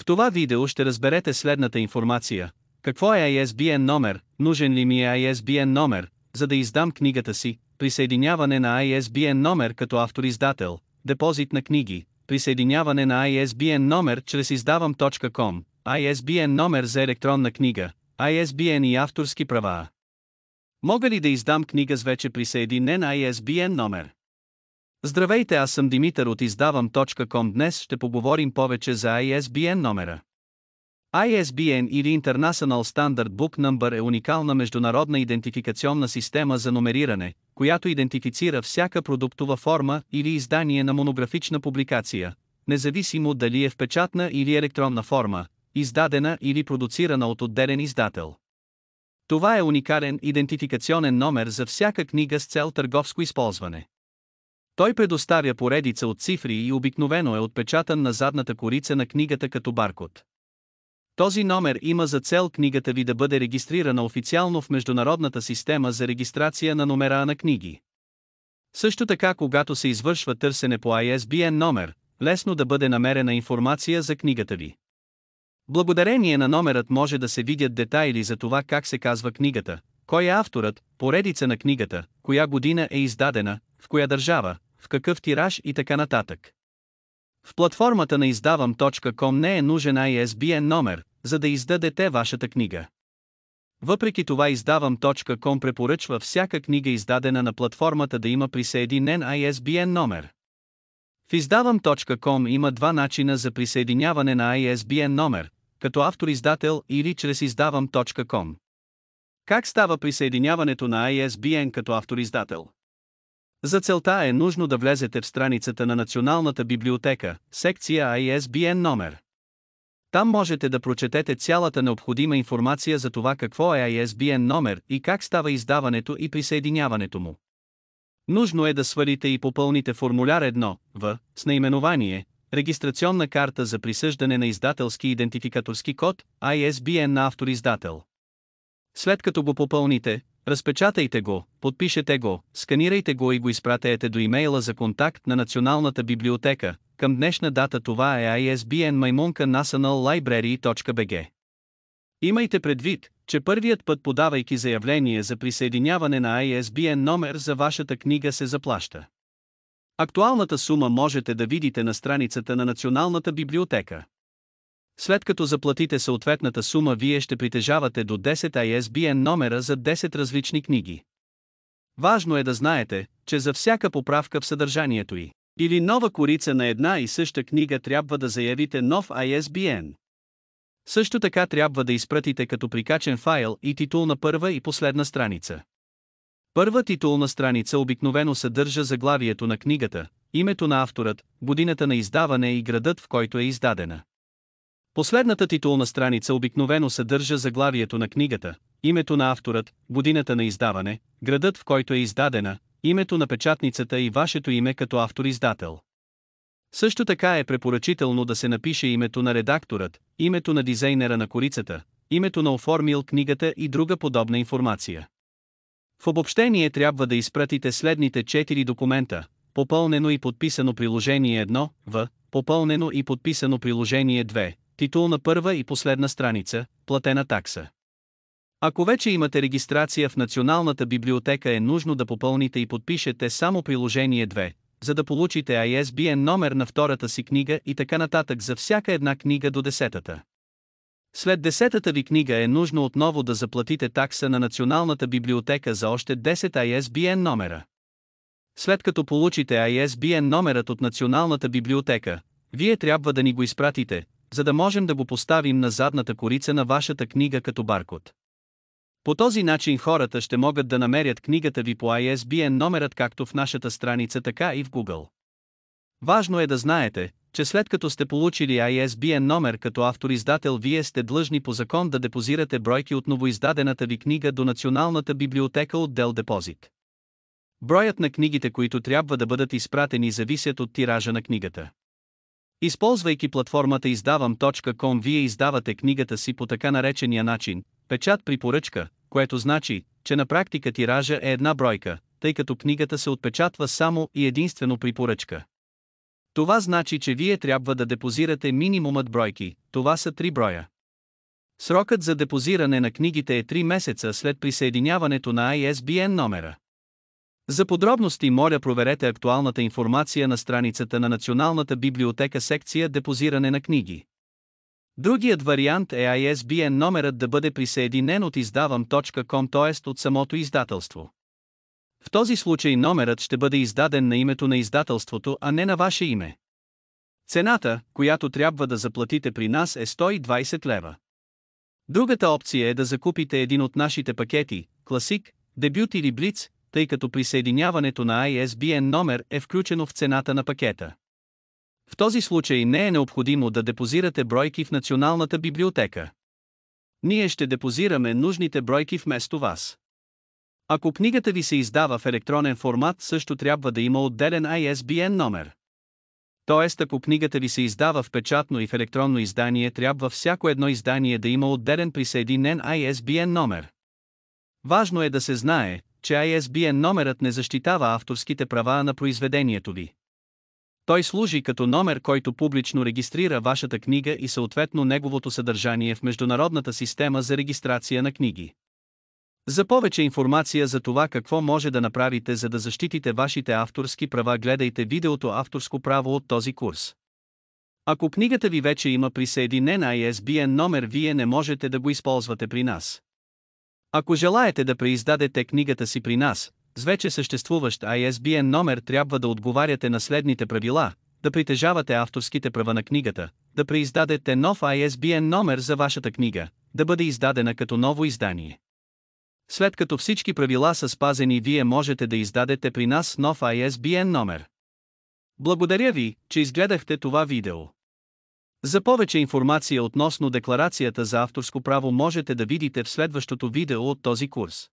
В това видео ще разберете следната информация. Какво е ISBN номер, нужен ли ми е ISBN номер, за да издам книгата си, присъединяване на ISBN номер като автор-издател, депозит на книги, присъединяване на ISBN номер чрез издавам.com, ISBN номер за електронна книга, ISBN и авторски права. Мога ли да издам книга с вече присъединен ISBN номер? Здравейте, аз съм Димитър от издавам.com. Днес ще поговорим повече за ISBN номера. ISBN или International Standard Book Number е уникална международна идентификационна система за номериране, която идентифицира всяка продуктова форма или издание на монографична публикация, независимо дали е в печатна или електронна форма, издадена или продуцирана от отделен издател. Това е уникален идентификационен номер за всяка книга с цел търговско използване. Той предоставя поредица от цифри и обикновено е отпечатан на задната корица на книгата като баркод. Този номер има за цел книгата ви да бъде регистрирана официално в Международната система за регистрация на номера на книги. Също така, когато се извършва търсене по ISBN номер, лесно да бъде намерена информация за книгата ви. Благодарение на номерът може да се видят детайли за това как се казва книгата, кой е авторът, поредица на книгата, коя година е издадена, в коя държава, в какъв тираж и така нататък. В платформата на издавам.com не е нужен ISBN номер, за да издадете вашата книга. Въпреки това издавам.com препоръчва всяка книга издадена на платформата да има присъединен ISBN номер. В издавам.com има два начина за присъединяване на ISBN номер, като автор-издател или чрез издавам.com. Как става присъединяването на ISBN като автор-издател? За целта е нужно да влезете в страницата на Националната библиотека, секция ISBN номер. Там можете да прочетете цялата необходима информация за това какво е ISBN номер и как става издаването и присъединяването му. Нужно е да свалите и попълните формуляр 1В с наименование, регистрационна карта за присъждане на издателски идентификаторски код, ISBN на автор-издател. След като го попълните, разпечатайте го, подпишете го, сканирайте го и го изпратете до имейла за контакт на Националната библиотека. Към днешна дата това е ISBN maimunka.nationallibrary.bg. Имайте предвид, че първият път, подавайки заявление за присъединяване на ISBN номер за вашата книга, се заплаща. Актуалната сума можете да видите на страницата на Националната библиотека. След като заплатите съответната сума, вие ще притежавате до 10 ISBN номера за 10 различни книги. Важно е да знаете, че за всяка поправка в съдържанието й или нова корица на една и съща книга трябва да заявите нов ISBN. Също така трябва да изпратите като прикачен файл и титулна първа и последна страница. Първа титулна страница обикновено съдържа заглавието на книгата, името на авторът, годината на издаване и градът, в който е издадена. Последната титулна страница обикновено съдържа заглавието на книгата, името на авторът, годината на издаване, градът, в който е издадена, името на печатницата и вашето име като автор-издател. Също така е препоръчително да се напише името на редакторът, името на дизайнера на корицата, името на оформил книгата и друга подобна информация. В обобщение трябва да изпратите следните 4 документа: попълнено и подписано приложение 1В, попълнено и подписано приложение 2, титулна първа и последна страница, платена такса. Ако вече имате регистрация в Националната библиотека, е нужно да попълните и подпишете само приложение 2, за да получите ISBN номер на втората си книга и така нататък за всяка една книга до 10-та. След 10-та ви книга е нужно отново да заплатите такса на Националната библиотека за още 10 ISBN номера. След като получите ISBN номерът от Националната библиотека, вие трябва да ни го изпратите, за да можем да го поставим на задната корица на вашата книга като баркод. По този начин хората ще могат да намерят книгата ви по ISBN номерът както в нашата страница, така и в Google. Важно е да знаете, че след като сте получили ISBN номер като автор-издател, вие сте длъжни по закон да депозирате бройки от новоиздадената ви книга до Националната библиотека, отдел депозит. Броят на книгите, които трябва да бъдат изпратени, зависят от тиража на книгата. Използвайки платформата издавам.com, вие издавате книгата си по така наречения начин печат при поръчка, което значи, че на практика тиража е една бройка, тъй като книгата се отпечатва само и единствено при поръчка. Това значи, че вие трябва да депозирате минимумът бройки, това са 3 броя. Срокът за депозиране на книгите е 3 месеца след присъединяването на ISBN номера. За подробности моля проверете актуалната информация на страницата на Националната библиотека секция Депозиране на книги. Другият вариант е ISBN номерът да бъде присъединен от изdavam.com, т.е. от самото издателство. В този случай номерът ще бъде издаден на името на издателството, а не на ваше име. Цената, която трябва да заплатите при нас е 120 лева. Другата опция е да закупите един от нашите пакети, Classic, Debut или Blitz, тъй като присъединяването на ISBN номер е включено в цената на пакета. В този случай не е необходимо да депозирате бройки в Националната библиотека. Ние ще депозираме нужните бройки вместо вас. Ако книгата ви се издава в електронен формат, също трябва да има отделен ISBN номер. Тоест, ако книгата ви се издава в печатно и в електронно издание, трябва всяко едно издание да има отделен присъединен ISBN номер. Важно е да се знае, че ISBN номерът не защитава авторските права на произведението ви. Той служи като номер, който публично регистрира вашата книга и съответно неговото съдържание в Международната система за регистрация на книги. За повече информация за това какво може да направите за да защитите вашите авторски права, гледайте видеото "Авторско право" от този курс. Ако книгата ви вече има присъединен ISBN номер, вие не можете да го използвате при нас. Ако желаете да преиздадете книгата си при нас, с вече съществуващ ISBN номер, трябва да отговаряте на следните правила: да притежавате авторските права на книгата, да преиздадете нов ISBN номер за вашата книга, да бъде издадена като ново издание. След като всички правила са спазени, вие можете да издадете при нас нов ISBN номер. Благодаря ви, че изгледахте това видео. За повече информация относно декларацията за авторско право можете да видите в следващото видео от този курс.